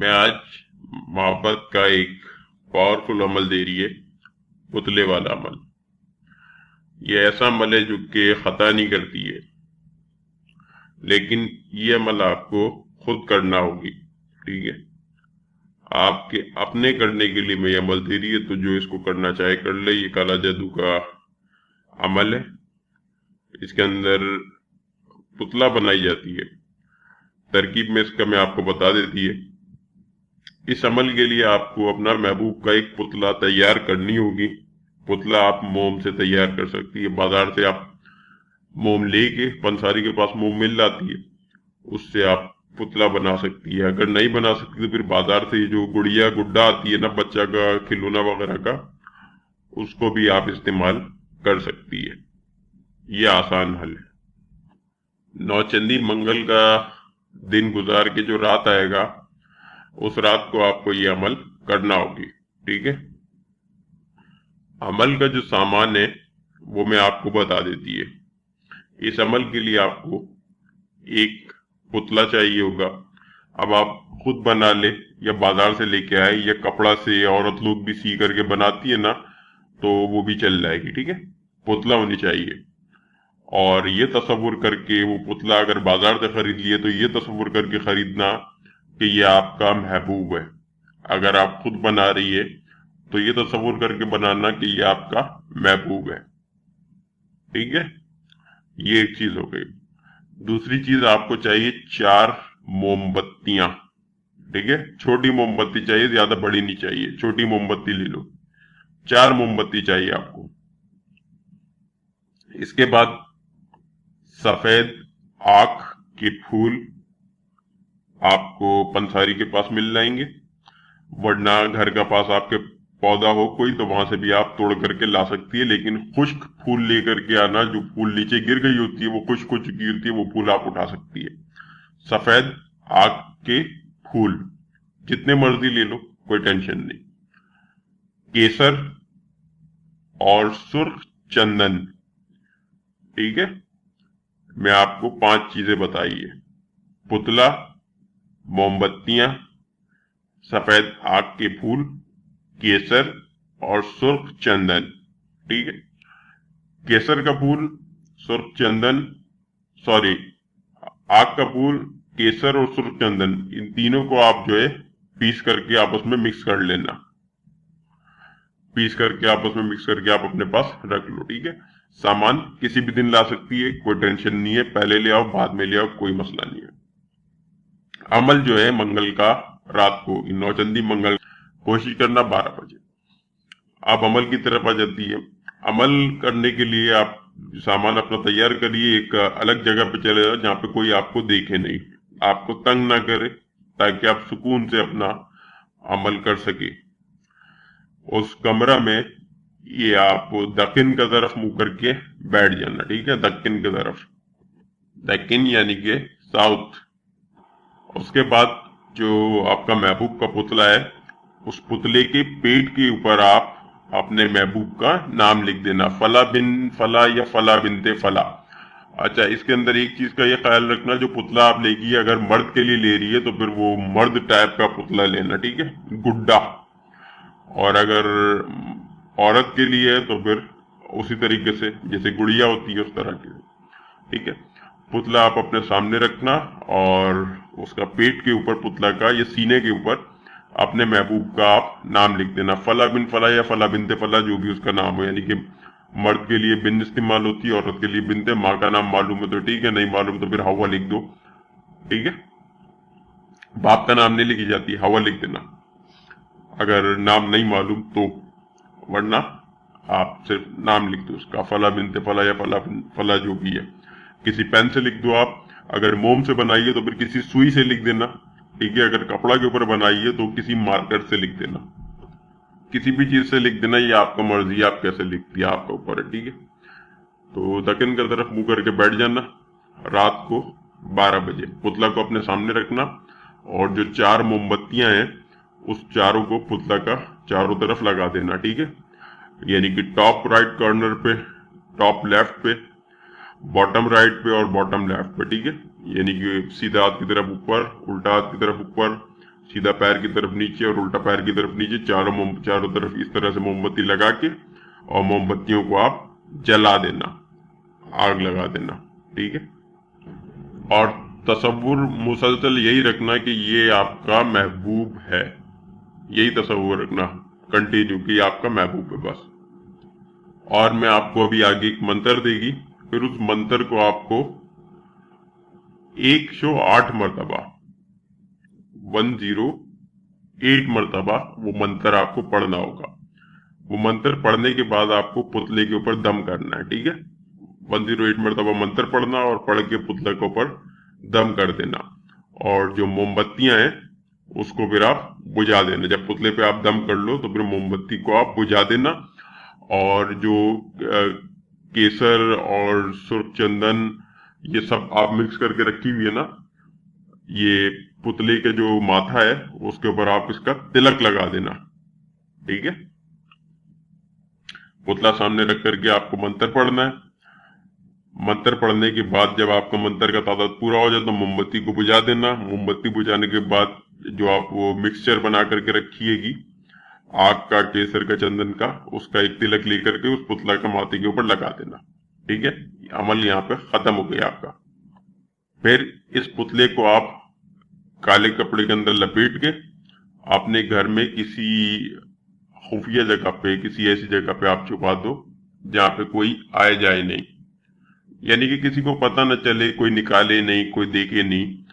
मैं आज मोहब्बत का एक पावरफुल अमल दे रही है, पुतले वाला अमल। ये ऐसा अमल है जो कि खता नहीं करती है, लेकिन ये अमल आपको खुद करना होगी। ठीक है, आपके अपने करने के लिए मैं ये अमल दे रही है, तो जो इसको करना चाहे कर ले। ये काला जादू का अमल है। इसके अंदर पुतला बनाई जाती है। तरकीब में इसका मैं आपको बता देती है। इस अमल के लिए आपको अपना महबूब का एक पुतला तैयार करनी होगी। पुतला आप मोम से तैयार कर सकती है। बाजार से आप मोम लेके, पंसारी के पास मोम मिल जाती है, उससे आप पुतला बना सकती है। अगर नहीं बना सकती तो फिर बाजार से जो गुड़िया गुड्डा आती है ना, बच्चा का खिलौना वगैरह का, उसको भी आप इस्तेमाल कर सकती है। ये आसान हल है। नौचंदी मंगल का दिन गुजार के जो रात आएगा, उस रात को आपको ये अमल करना होगी। ठीक है, अमल का जो सामान है वो मैं आपको बता देती है। इस अमल के लिए आपको एक पुतला चाहिए होगा। अब आप खुद बना ले या बाजार से लेके आए, या कपड़ा से औरत लोग भी सी करके बनाती है ना, तो वो भी चल जाएगी। ठीक है, पुतला होनी चाहिए। और ये तसव्वुर करके, वो पुतला अगर बाजार से खरीद लिए तो ये तसव्वुर करके खरीदना कि ये आपका महबूब है। अगर आप खुद बना रही है तो ये तसव्वुर करके बनाना कि ये आपका महबूब है। ठीक है, ये एक चीज हो गई। दूसरी चीज आपको चाहिए 4 मोमबत्तियां। ठीक है, छोटी मोमबत्ती चाहिए, ज्यादा बड़ी नहीं चाहिए, छोटी मोमबत्ती ले लो। 4 मोमबत्ती चाहिए आपको। इसके बाद सफेद आख के फूल आपको पंसारी के पास मिल जाएंगे, वरना घर का पास आपके पौधा हो कोई तो वहां से भी आप तोड़ करके ला सकती है। लेकिन खुश्क फूल लेकर के आना, जो फूल नीचे गिर गई होती है, वो खुश्क हो चुकी होती है, वो फूल आप उठा सकती है। सफेद आग के फूल जितने मर्जी ले लो, कोई टेंशन नहीं। केसर और सुर्ख चंदन। ठीक है, मैं आपको 5 चीजें बताई है। पुतला, मोमबत्तियां, सफेद आग के फूल, केसर और सुर्ख चंदन। ठीक है, केसर का फूल, सुर्ख चंदन, सॉरी, आग का फूल, केसर और सुर्ख चंदन, इन तीनों को आप जो है पीस करके आपस में मिक्स कर लेना। पीस करके आपस में मिक्स करके आप अपने पास रख लो। ठीक है, सामान किसी भी दिन ला सकती है, कोई टेंशन नहीं है। पहले ले आओ, बाद में ले आओ, कोई मसला नहीं है। अमल जो है मंगल का, रात को नौचंदी मंगल, कोशिश करना 12 बजे। आप अमल की तरफ आ जाती है। अमल करने के लिए आप सामान अपना तैयार करिए, एक अलग जगह पे चले जाओ जहाँ पे कोई आपको देखे नहीं, आपको तंग ना करे, ताकि आप सुकून से अपना अमल कर सके। उस कमरा में ये आप दक्षिण की तरफ मुंह करके बैठ जाना। ठीक है, दक्षिण की तरफ, दक्षिण यानी कि साउथ। उसके बाद जो आपका महबूब का पुतला है, उस पुतले के पेट के ऊपर आप अपने महबूब का नाम लिख देना, फला बिन फला या फला बिनते फला। अच्छा, इसके अंदर एक चीज का ये ख्याल रखना, जो पुतला आप लेगी अगर मर्द के लिए ले रही है तो फिर वो मर्द टाइप का पुतला लेना। ठीक है, गुड्डा। और अगर औरत के लिए है तो फिर उसी तरीके से जैसे गुड़िया होती है उस तरह की। ठीक है, पुतला आप अपने सामने रखना और उसका पेट के ऊपर पुतला का, ये सीने के ऊपर अपने महबूब का आप नाम लिख देना, फला बिन फला या फला बिनते फला, जो भी उसका नाम हो। यानी कि मर्द के लिए बिन इस्तेमाल होती है, औरत के लिए बिनते। माँ का नाम मालूम है तो ठीक है, नहीं मालूम तो फिर हवा लिख दो। ठीक है, बाप का नाम नहीं लिखी जाती, हवा लिख देना अगर नाम नहीं मालूम तो, वरना आप सिर्फ नाम लिख दो उसका, फला बिनते फला या फला फला, जो भी है। किसी पेन से लिख दो आप, अगर मोम से बनाइए तो फिर किसी सुई से लिख देना। ठीक है, अगर कपड़ा के ऊपर बनाइए तो किसी मार्कर से लिख देना, किसी भी चीज से लिख देना। ये आपका मर्जी, आप कैसे लिखती है, आपका ऊपर है। ठीक है, तो दक्षिण की तरफ मुंह करके बैठ जाना। रात को 12 बजे पुतला को अपने सामने रखना, और जो 4 मोमबत्तियां हैं उस चारों को पुतला का चारों तरफ लगा देना। ठीक है, यानी कि टॉप राइट कॉर्नर पे, टॉप लेफ्ट पे, बॉटम राइट पे और बॉटम लेफ्ट पे। ठीक है, यानी कि सीधा हाथ की तरफ ऊपर, उल्टा हाथ की तरफ ऊपर, सीधा पैर की तरफ नीचे और उल्टा पैर की तरफ नीचे, चारों तरफ इस तरह से मोमबत्ती लगा के, और मोमबत्तियों को आप जला देना, आग लगा देना, ठीक है। और तसव्वुर मुसलसल यही रखना कि ये आपका महबूब है, यही तसव्वुर रखना कंटिन्यू कि आपका महबूब है बस। और मैं आपको अभी आगे एक मंत्र देगी, फिर उस मंत्र को आपको 108 मरतबा, 108 मरतबा वो मंत्र आपको पढ़ना होगा। वो मंत्र पढ़ने के बाद आपको पुतले के ऊपर दम करना है, ठीक है। 108 मरतबा मंत्र पढ़ना और पढ़ के पुतले के ऊपर दम कर देना, और जो मोमबत्तियां हैं उसको फिर आप बुझा देना। जब पुतले पे आप दम कर लो तो फिर मोमबत्ती को आप बुझा देना, और जो केसर और सुर्ख चंदन ये सब आप मिक्स करके रखी हुई है ना, ये पुतले के जो माथा है उसके ऊपर आप इसका तिलक लगा देना, ठीक है। पुतला सामने रख करके आपको मंत्र पढ़ना है। मंत्र पढ़ने के बाद जब आपका मंत्र का तादाद पूरा हो जाए तो मोमबत्ती को बुझा देना। मोमबत्ती बुझाने के बाद जो आप वो मिक्सचर बना करके रखिएगी आग का, केसर का, चंदन का, उसका एक तिलक लेकर के उस पुतला का माथे के ऊपर लगा देना, ठीक है। अमल यहाँ पे खत्म हो गया आपका। फिर इस पुतले को आप काले कपड़े के अंदर लपेट के अपने घर में किसी खुफिया जगह पे, किसी ऐसी जगह पे आप छुपा दो जहां पे कोई आए जाए नहीं, यानी कि किसी को पता न चले, कोई निकाले नहीं, कोई देखे नहीं।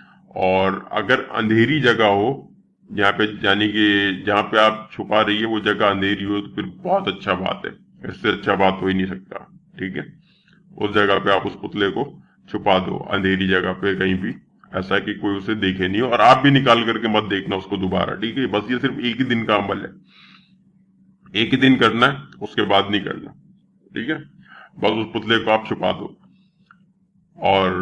और अगर अंधेरी जगह हो जहाँ पे, यानी कि जहाँ पे आप छुपा रही है वो जगह अंधेरी हो, तो फिर बहुत अच्छा बात है, इससे अच्छा बात हो ही नहीं सकता, ठीक है। उस जगह पे आप उस पुतले को छुपा दो, अंधेरी जगह पे कहीं भी, ऐसा कि कोई उसे देखे नहीं, और आप भी निकाल करके मत देखना उसको दोबारा, ठीक है। बस ये सिर्फ एक ही दिन का अमल है, एक ही दिन करना है, उसके बाद नहीं करना, ठीक है। बस उस पुतले को आप छुपा दो, और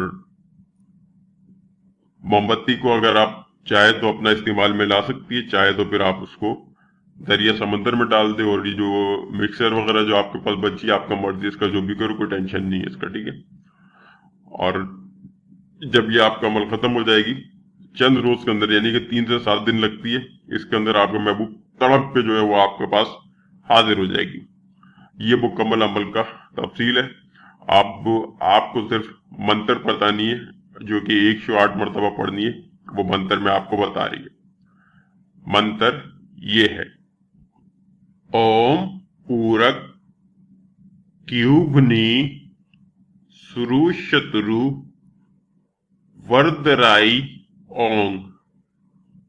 मोमबत्ती को अगर आप चाहे तो अपना इस्तेमाल में ला सकती है, चाहे तो फिर आप उसको दरिया समंदर में डाल दे, और ये जो मिक्सर वगैरह जो आपके पास बची, आपका मर्जी, इसका जो भी करो, कोई टेंशन नहीं है इसका, ठीक है। और जब ये आपका अमल खत्म हो जाएगी, चंद रोज के अंदर, यानी कि 3 से 7 दिन लगती है, इसके अंदर आपका महबूब तड़प पे जो है वो आपके पास हाजिर हो जाएगी। ये मुकम्मल अमल का तफसील है। आपको सिर्फ मंत्र पता नहीं है, जो कि 108 मरतबा पढ़नी है, वो मंत्र में आपको बता रही है। मंत्र ये है, ओम पूरक क्यूबनी सुरु शत्रु वर्दराई ओंग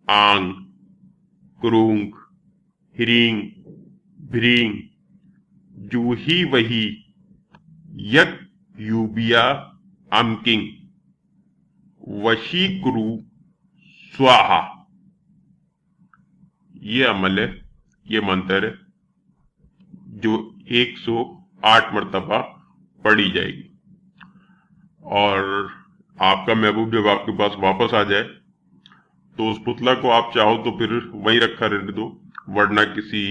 आंग क्रूंग ह्रींग भ्रींग जूही वही यक यूबिया अमकिंग वशीकुरु स्वाहा। ये अमल है, ये मंत्र है जो 108 मरतबा पढ़ी जाएगी। और आपका महबूब जब आपके पास वापस आ जाए तो उस पुतला को आप चाहो तो फिर वहीं रखा रहने दो, वरना किसी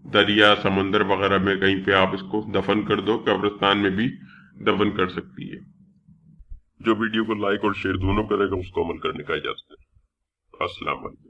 दरिया समंदर वगैरह में कहीं पे आप इसको दफन कर दो, कब्रिस्तान में भी दफन कर सकती है। जो वीडियो को लाइक और शेयर दोनों करेगा उसको अमल करने का इजाजत है। अस्सलाम वालेकुम।